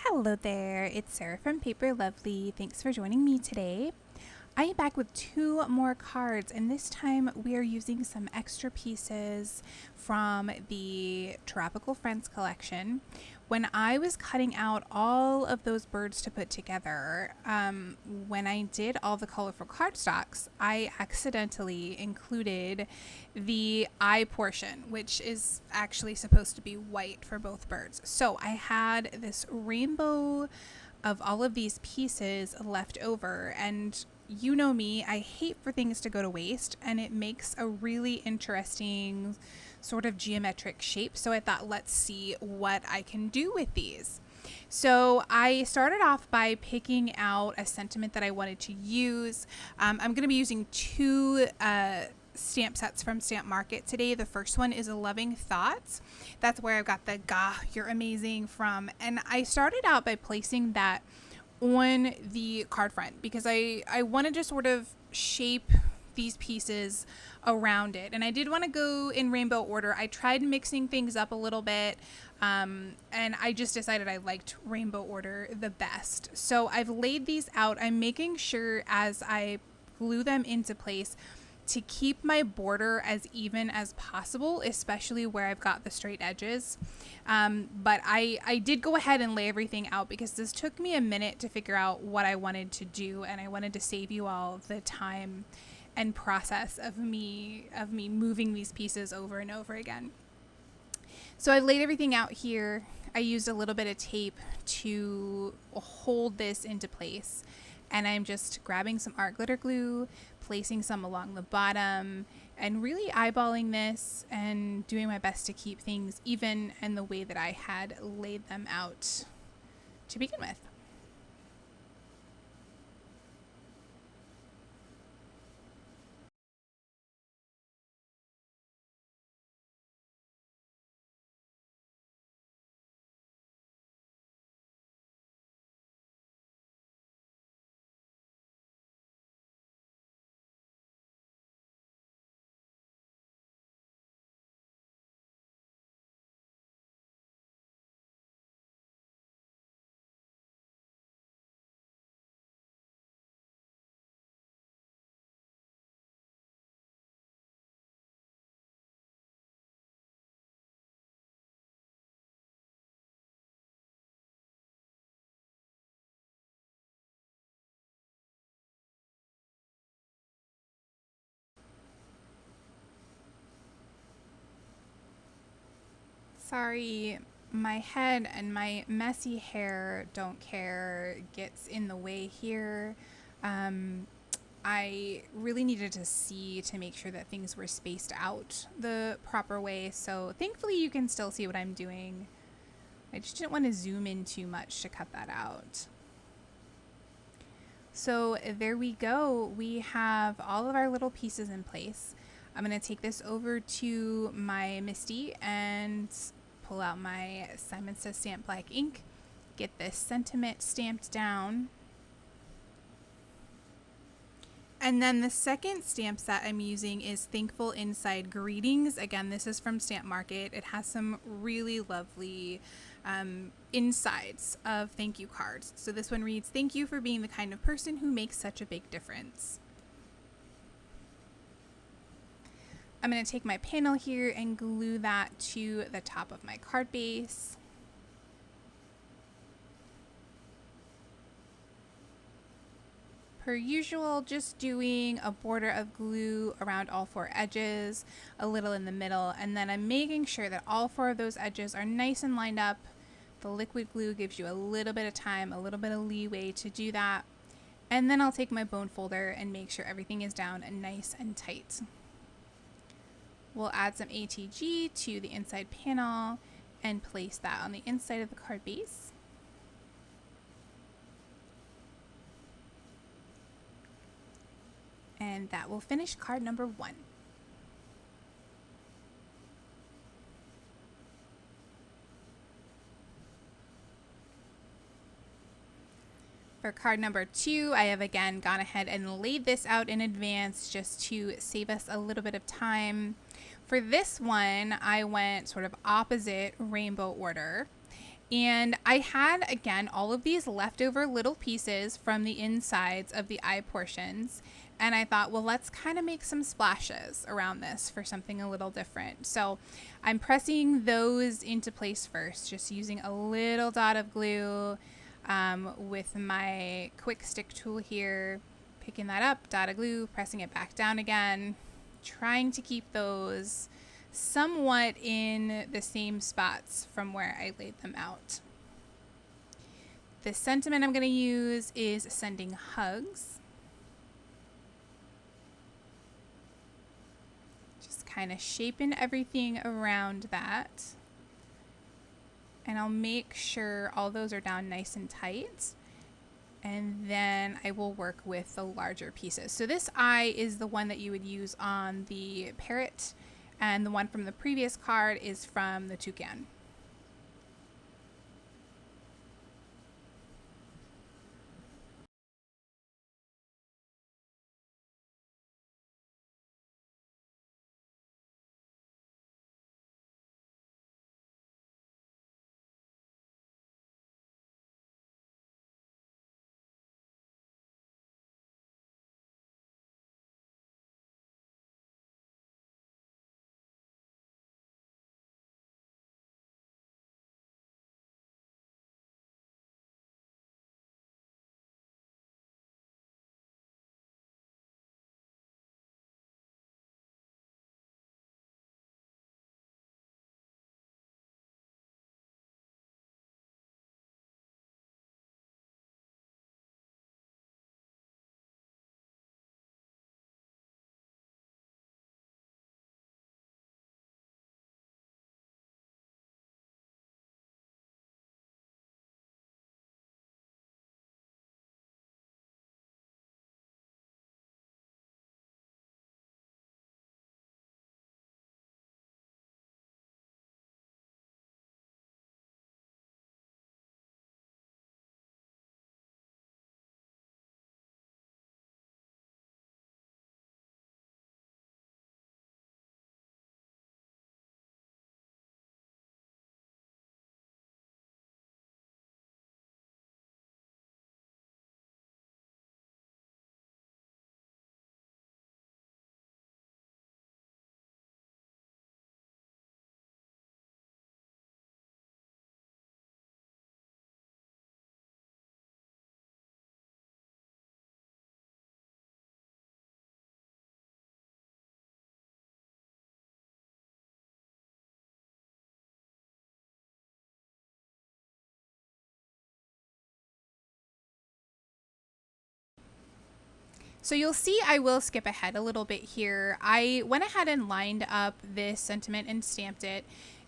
Hello there, it's Sarah from Paper Lovely. Thanks for joining me today. I am back with two more cards, and this time we are using some extra pieces from the Tropical Friends collection. When I was cutting out all of those birds to put together, when I did all the colorful cardstocks, I accidentally included the eye portion, which is actually supposed to be white for both birds. So I had this rainbow of all of these pieces left over, and you know me, I hate for things to go to waste, and it makes a really interesting sort of geometric shape. So I thought, let's see what I can do with these. So I started off by picking out a sentiment that I wanted to use. I'm going to be using two stamp sets from Stamp Market today. The first one is a Loving Thoughts. That's where I've got the "Gah, you're amazing" from. And I started out by placing that on the card front because I wanted to sort of shape these pieces around it. And I did want to go in rainbow order. I tried mixing things up a little bit, and I just decided I liked rainbow order the best. So I've laid these out. I'm making sure as I glue them into place to keep my border as even as possible, especially where I've got the straight edges. But I did go ahead and lay everything out because this took me a minute to figure out what I wanted to do, and I wanted to save you all the time and process of me moving these pieces over and over again. So I've laid everything out here. I used a little bit of tape to hold this into place, and I'm just grabbing some art glitter glue, placing some along the bottom, and really eyeballing this and doing my best to keep things even in the way that I had laid them out to begin with. Sorry, my head and my messy hair don't care gets in the way here. Um, I really needed to see to make sure that things were spaced out the proper way. So thankfully you can still see what I'm doing. I just didn't want to zoom in too much to cut that out. So there we go. We have all of our little pieces in place. I'm going to take this over to my MISTI and pull out my Simon Says Stamp Black ink, get this sentiment stamped down. And then the second stamp set I'm using is Thankful Inside Greetings. Again, this is from Stamp Market. It has some really lovely insides of thank you cards. So this one reads, "Thank you for being the kind of person who makes such a big difference." I'm going to take my panel here and glue that to the top of my card base. Per usual, just doing a border of glue around all four edges, a little in the middle, and then I'm making sure that all four of those edges are nice and lined up. The liquid glue gives you a little bit of time, a little bit of leeway to do that. And then I'll take my bone folder and make sure everything is down and nice and tight. We'll add some ATG to the inside panel and place that on the inside of the card base. And that will finish card number 1. For card number 2, I have again gone ahead and laid this out in advance just to save us a little bit of time. For this one, I went sort of opposite rainbow order, And I had, again, all of these leftover little pieces from the insides of the eye portions. And I thought, well, let's kind of make some splashes around this for something a little different. So I'm pressing those into place first, just using a little dot of glue with my quick stick tool here, picking that up, dot of glue, pressing it back down again, trying to keep those somewhat in the same spots from where I laid them out. The sentiment I'm going to use is Sending Hugs. Just kind of shaping everything around that. And I'll make sure all those are down nice and tight. And then I will work with the larger pieces. So this eye is the one that you would use on the parrot, and the one from the previous card is from the toucan. So you'll see I will skip ahead a little bit here. I went ahead and lined up this sentiment and stamped it.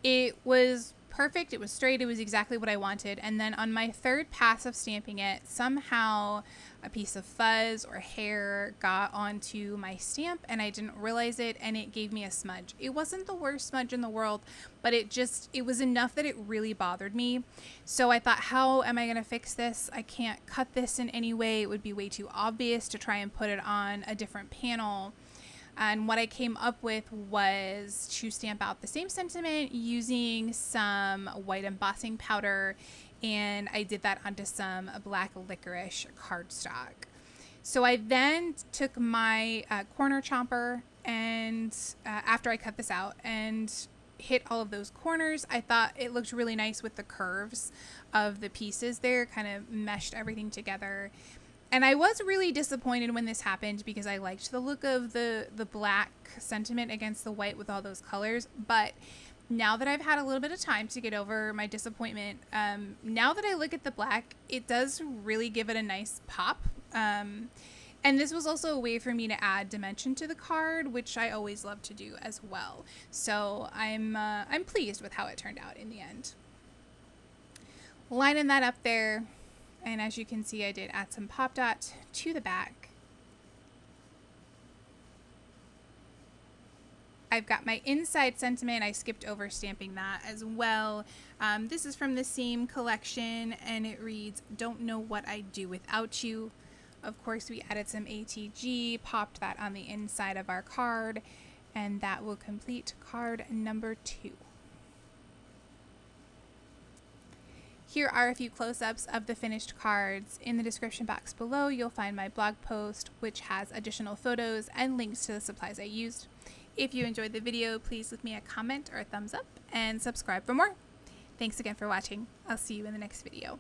It was perfect. It was straight. It was exactly what I wanted. And then on my third pass of stamping it, somehow a piece of fuzz or hair got onto my stamp and I didn't realize it, and it gave me a smudge. It wasn't the worst smudge in the world, but it was enough that it really bothered me. So I thought, how am I going to fix this? I can't cut this in any way. It would be way too obvious to try and put it on a different panel. And what I came up with was to stamp out the same sentiment using some white embossing powder, and I did that onto some black licorice cardstock. So I then took my corner chomper and after I cut this out and hit all of those corners, I thought it looked really nice with the curves of the pieces there, kind of meshed everything together. And I was really disappointed when this happened because I liked the look of the black sentiment against the white with all those colors. But now that I've had a little bit of time to get over my disappointment, now that I look at the black, it does really give it a nice pop. And this was also a way for me to add dimension to the card, which I always love to do as well. So I'm pleased with how it turned out in the end. Lining that up there. And as you can see, I did add some pop dot to the back. I've got my inside sentiment. I skipped over stamping that as well. This is from the same collection, and it reads, "Don't know what I'd do without you." Of course, we added some ATG, popped that on the inside of our card, and that will complete card number 2. Here are a few close-ups of the finished cards. In the description box below, you'll find my blog post, which has additional photos and links to the supplies I used. If you enjoyed the video, please leave me a comment or a thumbs up and subscribe for more. Thanks again for watching. I'll see you in the next video.